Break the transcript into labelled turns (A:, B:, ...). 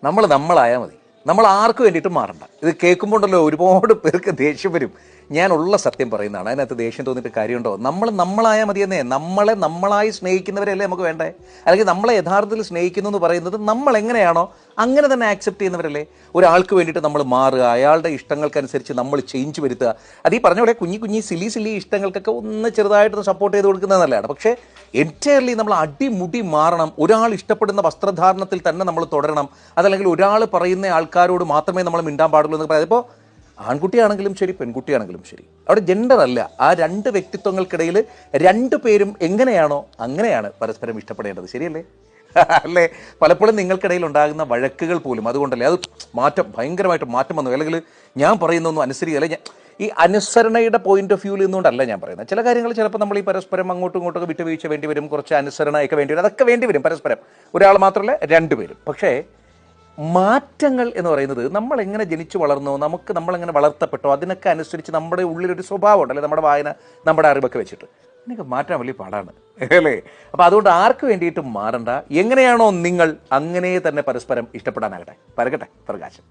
A: നമ്മളായാൽ മതി. നമ്മൾ ആർക്ക് വേണ്ടിയിട്ടും മാറണ്ട. ഇത് കേൾക്കുമ്പോണ്ടല്ലോ ഒരുപാട് പേർക്ക് ദേഷ്യം വരും. ഞാനുള്ള സത്യം പറയുന്നതാണ്, അതിനകത്ത് ദേഷ്യം തോന്നിയിട്ട് കാര്യമുണ്ടോ? നമ്മളായാൽ മതിയെന്നേ. നമ്മളായി സ്നേഹിക്കുന്നവരല്ലേ നമുക്ക് വേണ്ടേ? അല്ലെങ്കിൽ നമ്മളെ യഥാർത്ഥത്തിൽ സ്നേഹിക്കുന്നു എന്ന് പറയുന്നത് നമ്മൾ എങ്ങനെയാണോ അങ്ങനെ തന്നെ ആക്സെപ്റ്റ് ചെയ്യുന്നവരല്ലേ? ഒരാൾക്ക് വേണ്ടിയിട്ട് നമ്മൾ മാറുക, അയാളുടെ ഇഷ്ടങ്ങൾക്കനുസരിച്ച് നമ്മൾ ചേഞ്ച് വരുത്തുക. അത് ഈ പറഞ്ഞ പോലെ കുഞ്ഞി സില്ലി ഇഷ്ടങ്ങൾക്കൊക്കെ ഒന്ന് ചെറുതായിട്ടൊന്ന് സപ്പോർട്ട് ചെയ്ത് കൊടുക്കുന്നത് നല്ലതാണ്. പക്ഷേ എൻറ്റയർലി നമ്മൾ അടിമുടി മാറണം. ഒരാൾ ഇഷ്ടപ്പെടുന്ന വസ്ത്രധാരണത്തിൽ തന്നെ നമ്മൾ തുടരണം. അതല്ലെങ്കിൽ ഒരാൾ പറയുന്ന ആൾക്കാരോട് മാത്രമേ നമ്മൾ മിണ്ടാൻ പാടുള്ളൂ എന്ന് പറയാം. ഇപ്പോൾ ആൺകുട്ടിയാണെങ്കിലും ശരി, പെൺകുട്ടിയാണെങ്കിലും ശരി, അവിടെ ജെൻഡർ അല്ല. ആ രണ്ട് വ്യക്തിത്വങ്ങൾക്കിടയിൽ രണ്ടു പേരും എങ്ങനെയാണോ അങ്ങനെയാണ് പരസ്പരം ഇഷ്ടപ്പെടേണ്ടത്. ശരിയല്ലേ? അല്ലേ? പലപ്പോഴും നിങ്ങൾക്കിടയിൽ ഉണ്ടാകുന്ന വഴക്കുകൾ പോലും അതുകൊണ്ടല്ലേ അത് ഭയങ്കരമായിട്ട് മാറ്റം വന്നു. അല്ലെങ്കിൽ ഞാൻ പറയുന്നൊന്നും അനുസരിക്കുക, അല്ലെ? ഈ അനുസരണയുടെ പോയിന്റ് ഓഫ് വ്യൂവിൽ നിന്നുകൊണ്ടല്ല ഞാൻ പറയുന്നത്. ചില കാര്യങ്ങൾ ചിലപ്പോൾ നമ്മൾ ഈ പരസ്പരം അങ്ങോട്ടും ഇങ്ങോട്ടൊക്കെ വിട്ടുവീഴ്ച വേണ്ടി വരും, കുറച്ച് അനുസരണയൊക്കെ വേണ്ടി വരും. അതൊക്കെ വേണ്ടി വരും പരസ്പരം, ഒരാൾ മാത്രമല്ല രണ്ടുപേരും. പക്ഷേ മാറ്റങ്ങൾ എന്ന് പറയുന്നത് നമ്മൾ എങ്ങനെ ജനിച്ചു വളർന്നോ, നമ്മളെങ്ങനെ വളർത്തപ്പെട്ടോ അതിനൊക്കെ അനുസരിച്ച് നമ്മുടെ ഉള്ളിലൊരു സ്വഭാവം ഉണ്ടല്ലേ, നമ്മുടെ വായന, നമ്മുടെ അറിവൊക്കെ വെച്ചിട്ട് എനിക്ക് മാറ്റാൻ വലിയ പാടാണ്, അല്ലേ? അപ്പോൾ അതുകൊണ്ട് ആർക്ക് വേണ്ടിയിട്ടും മാറണ്ട. എങ്ങനെയാണോ നിങ്ങൾ അങ്ങനെ തന്നെ പരസ്പരം ഇഷ്ടപ്പെടാനാകട്ടെ. പരകട്ടെ പ്രകാശം.